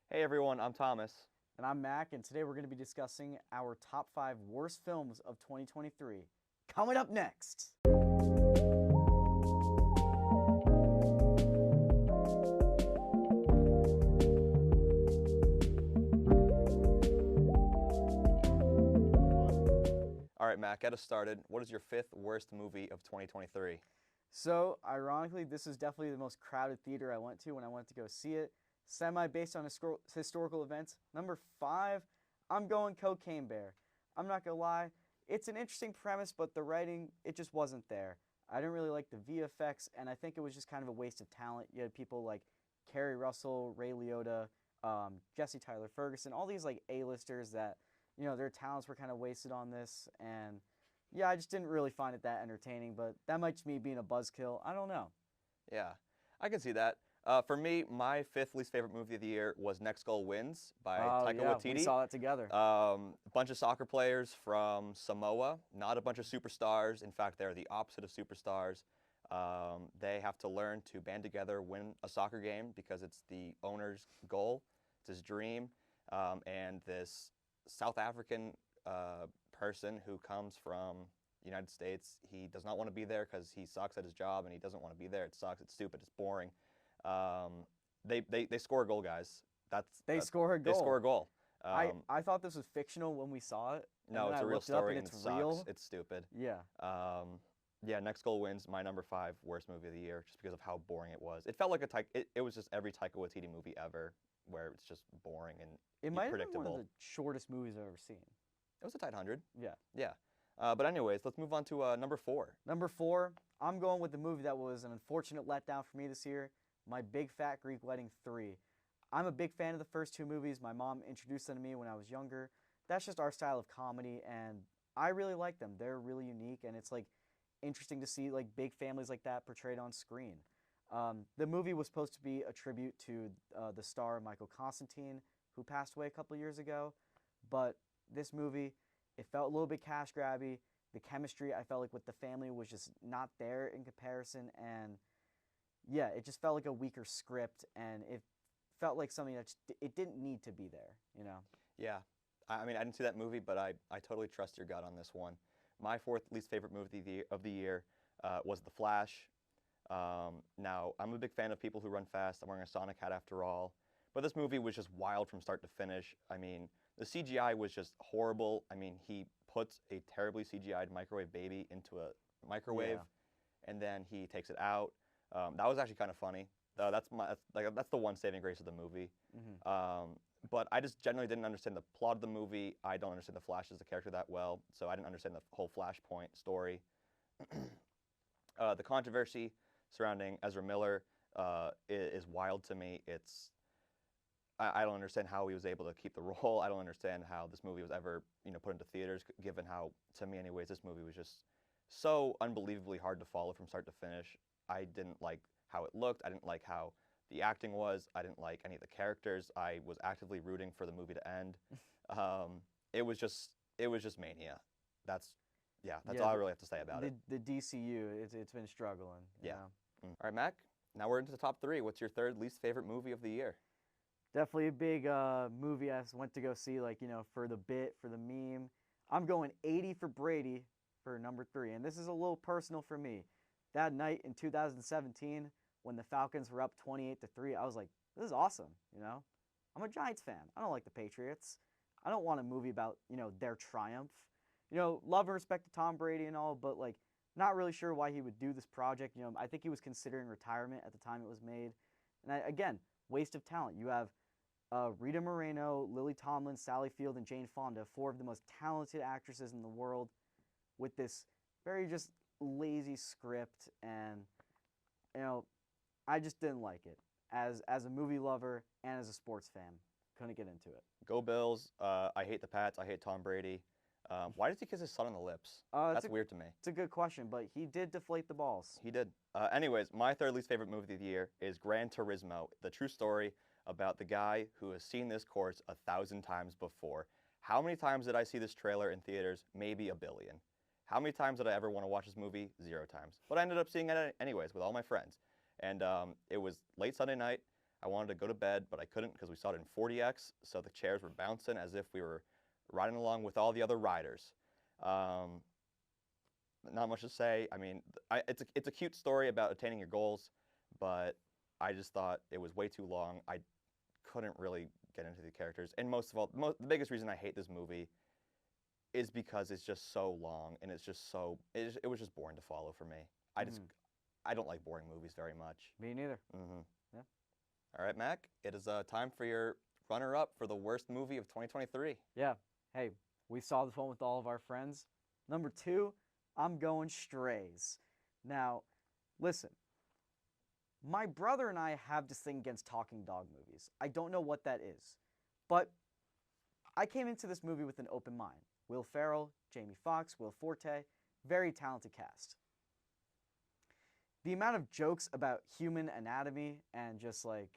Hey everyone, I'm Thomas. And I'm Mack, and today we're going to be discussing our top 5 worst films of 2023. Coming up next! All right, Matt, get us started. What is your fifth worst movie of 2023? So, ironically, this is definitely the most crowded theater I went to when I went to go see it. Semi based on historical events. Number 5, I'm going Cocaine Bear. I'm not gonna lie, it's an interesting premise, but the writing, it just wasn't there. I didn't really like the VFX, and I think it was just kind of a waste of talent. You had people like Kerry Russell, Ray Liotta, Jesse Tyler Ferguson, all these like A-listers that, their talents were kind of wasted on this, and yeah, I just didn't really find it that entertaining, but that might just me being a buzzkill. I don't know. Yeah, I can see that. For me, my fifth least favorite movie of the year was Next Goal Wins by Oh, Taika yeah, we Waititi. saw that together. A bunch of soccer players from Samoa, not a bunch of superstars. In fact, they're the opposite of superstars. They have to learn to band together, win a soccer game because it's the owner's goal, it's his dream. And this South African person who comes from the United States, he does not want to be there because he sucks at his job and he doesn't want to be there. It sucks. It's stupid. It's boring. They score a goal, guys. They score a They goal. score a goal. I thought this was fictional when we saw it. And No, then it's I a real looked it up story and and it it's sucks. real. It's stupid. Yeah. Yeah, Next Goal Wins, my number 5 worst movie of the year, just because of how boring it was. It felt like it was just every Taika Waititi movie ever, where it's just boring and It might have been predictable. one of the shortest movies I've ever seen. It was a tight 100. Yeah. Yeah. But anyways, let's move on to number 4. Number 4, I'm going with the movie that was an unfortunate letdown for me this year, My Big Fat Greek Wedding 3. I'm a big fan of the first two movies. My mom introduced them to me when I was younger. That's just our style of comedy, and I really like them. They're really unique, and it's like interesting to see like big families like that portrayed on screen. The movie was supposed to be a tribute to the star Michael Constantine, who passed away a couple years ago, but this movie, it felt a little bit cash grabby. The chemistry I felt like with the family was just not there in comparison, and yeah, it just felt like a weaker script, and it felt like something that just, it didn't need to be there, you know. Yeah. I mean, I didn't see that movie, but I totally trust your gut on this one. My fourth least favorite movie of the year was The Flash. Now, I'm a big fan of people who run fast. I'm wearing a Sonic hat after all. But this movie was just wild from start to finish. I mean, the CGI was just horrible. I mean, he puts a terribly CGI'd microwave baby into a microwave, Yeah. and then he takes it out. That was actually kind of funny. That's the one saving grace of the movie. But I just generally didn't understand the plot of the movie. I don't understand the Flash as a character that well, so I didn't understand the whole Flashpoint story. The controversy surrounding Ezra Miller is wild to me. I don't understand how he was able to keep the role. I don't understand how this movie was ever put into theaters, given how, to me anyways, this movie was just so unbelievably hard to follow from start to finish. I didn't like how it looked. I didn't like how the acting was. I didn't like any of the characters. I was actively rooting for the movie to end. It was just mania. That's Yeah, all I really have to say about it. The DCU, it's been struggling. you Yeah. know. All right, Mac. Now we're into the top 3. What's your third least favorite movie of the year? Definitely a big movie I went to go see, like, for the bit, for the meme. I'm going 80 for Brady for number 3, and this is a little personal for me. That night in 2017, when the Falcons were up 28-3, I was like, this is awesome, I'm a Giants fan. I don't like the Patriots. I don't want a movie about, their triumph. Love and respect to Tom Brady and all, but, like, not really sure why he would do this project. I think he was considering retirement at the time it was made. And again, waste of talent. You have Rita Moreno, Lily Tomlin, Sally Field, and Jane Fonda, 4 of the most talented actresses in the world, with this very just lazy script, and I just didn't like it as a movie lover and as a sports fan. Couldn't get into it. Go Bills. I hate the Pats. I hate Tom Brady. Why does he kiss his son on the lips? That's weird to me. It's a good question, but he did deflate the balls. He did. Anyways, my third least favorite movie of the year is Gran Turismo, the true story about the guy who has seen this course 1,000 times before. How many times did I see this trailer in theaters? Maybe 1 billion. How many times did I ever want to watch this movie? 0 times. But I ended up seeing it anyways with all my friends. And it was late Sunday night. I wanted to go to bed, but I couldn't because we saw it in 40X, so the chairs were bouncing as if we were riding along with all the other riders. Not much to say. I mean, it's a cute story about attaining your goals, but I just thought it was way too long. I couldn't really get into the characters, and most of all, the biggest reason I hate this movie is because it's just so long, and it's just so it was just boring to follow for me. I don't like boring movies very much. Me neither. Yeah. All right, Mac, it is time for your runner-up for the worst movie of 2023. Yeah. Hey, we saw this one with all of our friends. Number 2, I'm going Strays. Now, listen. My brother and I have this thing against talking dog movies. I don't know what that is. But I came into this movie with an open mind. Will Ferrell, Jamie Foxx, Will Forte, very talented cast. The amount of jokes about human anatomy and just like,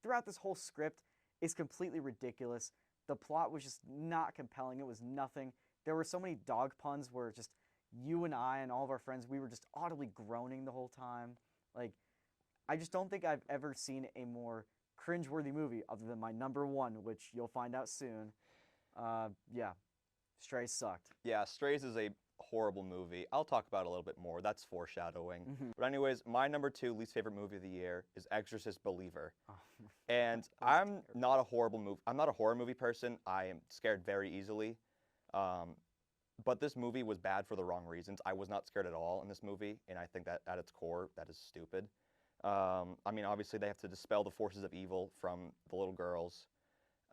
throughout this whole script is completely ridiculous. The plot was just not compelling. It was nothing. There were so many dog puns where just you and I and all of our friends, we were just audibly groaning the whole time. Like, I just don't think I've ever seen a more cringeworthy movie other than my number 1, which you'll find out soon. Yeah, Strays sucked. Yeah, Strays is a horrible movie. I'll talk about it a little bit more. That's foreshadowing. But anyways, my number 2 least favorite movie of the year is Exorcist Believer. And I'm not a horror movie person. I am scared very easily. But this movie was bad for the wrong reasons. I was not scared at all in this movie, and I think that at its core, that is stupid. I mean, obviously, they have to dispel the forces of evil from the little girls.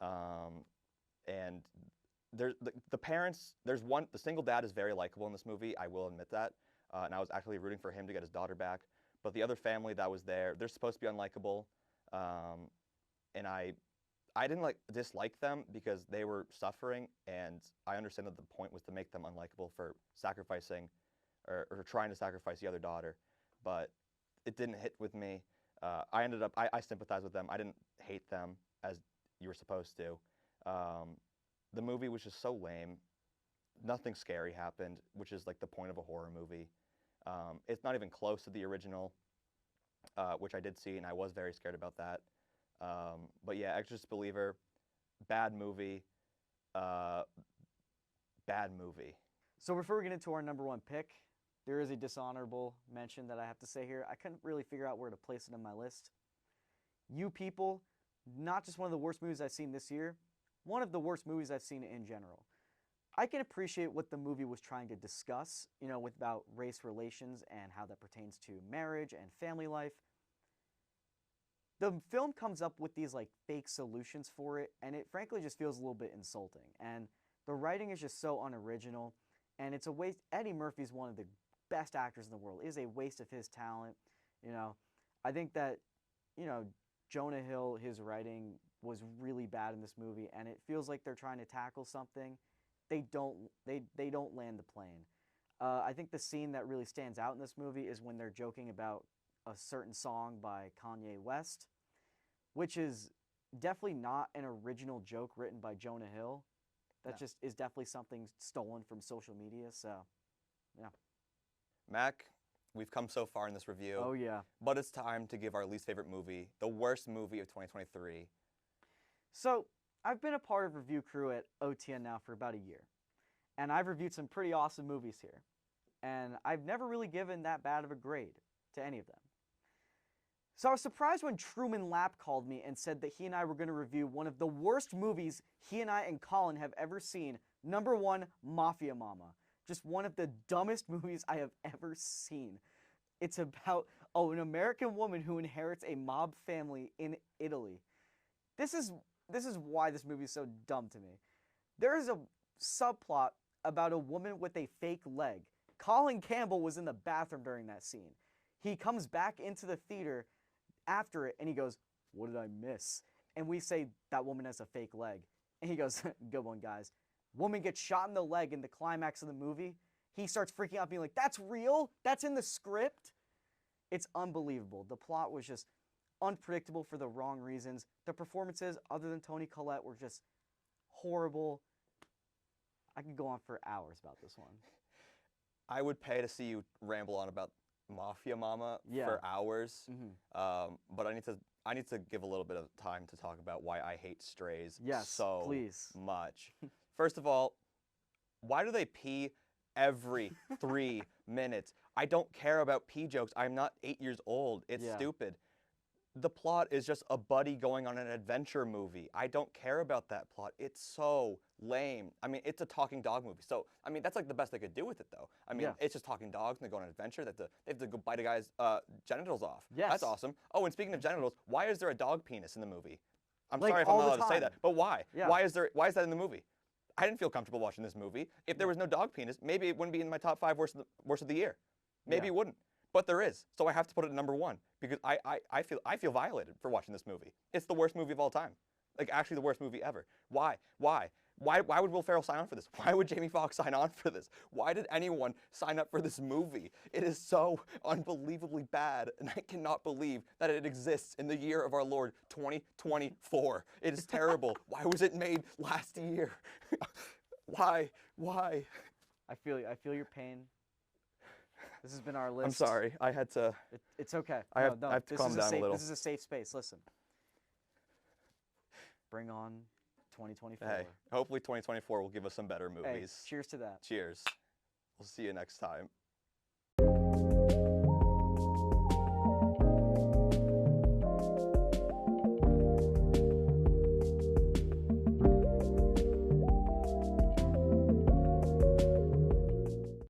And the parents, the single dad is very likable in this movie, I will admit that. And I was actually rooting for him to get his daughter back. But the other family that was there, they're supposed to be unlikable. And I didn't dislike them because they were suffering, and I understand that the point was to make them unlikable for sacrificing or trying to sacrifice the other daughter. But it didn't hit with me. I sympathized with them. I didn't hate them as you were supposed to. The movie was just so lame. Nothing scary happened, which is like the point of a horror movie. It's not even close to the original, which I did see, and I was very scared about that. But yeah, Exorcist Believer, bad movie. Bad movie. So before we get into our number 1 pick, there is a dishonorable mention that I have to say here. I couldn't really figure out where to place it on my list. You People, not just one of the worst movies I've seen this year, one of the worst movies I've seen in general. I can appreciate what the movie was trying to discuss, about race relations and how that pertains to marriage and family life. The film comes up with these fake solutions for it, and it frankly just feels a little bit insulting. And the writing is just so unoriginal, and it's a waste. Eddie Murphy's one of the best actors in the world. It is a waste of his talent. I think that, Jonah Hill, his writing was really bad in this movie, and it feels like they're trying to tackle something. They don't land the plane. I think the scene that really stands out in this movie is when they're joking about a certain song by Kanye West, which is definitely not an original joke written by Jonah Hill. That just is definitely something stolen from social media. So, yeah. Mac, we've come so far in this review. Oh, yeah. But it's time to give our least favorite movie, the worst movie of 2023. So, I've been a part of review crew at OTN now for about a year. And I've reviewed some pretty awesome movies here. And I've never really given that bad of a grade to any of them. So I was surprised when Truman Lapp called me and said that he and I were going to review one of the worst movies he and I and Colin have ever seen. Number 1, Mafia Mama. Just one of the dumbest movies I have ever seen. It's about an American woman who inherits a mob family in Italy. This is why this movie is so dumb to me. There is a subplot about a woman with a fake leg. Colin Campbell was in the bathroom during that scene. He comes back into the theater after it, and he goes, "What did I miss?" And we say, "That woman has a fake leg." And he goes, "Good one, guys." Woman gets shot in the leg in the climax of the movie. He starts freaking out, being like, "That's real? That's in the script?" It's unbelievable. The plot was just unpredictable for the wrong reasons. The performances, other than Toni Collette, were just horrible. I could go on for hours about this one. I would pay to see you ramble on about Mafia Mama Yeah. for hours. Mm-hmm. But I need to give a little bit of time to talk about why I hate Strays Yes, so please. much. First of all, why do they pee every 3 minutes? I don't care about pee jokes. I'm not 8 years old. It's Yeah. stupid. The plot is just a buddy going on an adventure movie. I don't care about that plot. It's so lame. I mean, it's a talking dog movie. So, I mean, that's like the best they could do with it, though. I mean, Yeah. it's just talking dogs and they go on an adventure. They have to go bite a guy's genitals off. Yes. That's awesome. Oh, and speaking of genitals, why is there a dog penis in the movie? I'm Like, sorry if I'm all not the allowed to say that, time. but why? Yeah. Why is that in the movie? I didn't feel comfortable watching this movie. If there was no dog penis, maybe it wouldn't be in my top 5 worst of the year. Maybe Yeah. it wouldn't. But there is, so I have to put it at number 1 because I feel violated for watching this movie. It's the worst movie of all time, like actually the worst movie ever. Why would Will Ferrell sign on for this? Why would Jamie Foxx sign on for this? Why did anyone sign up for this movie? It is so unbelievably bad, and I cannot believe that it exists in the year of our Lord 2024. It is terrible. Why was it made last year? Why? I feel your pain. This has been our list. I'm sorry. I had to. It's okay. I have to this calm is down a little. This is a safe space. Listen. Bring on 2024. Hey, hopefully 2024 will give us some better movies. Hey, cheers to that. Cheers. We'll see you next time.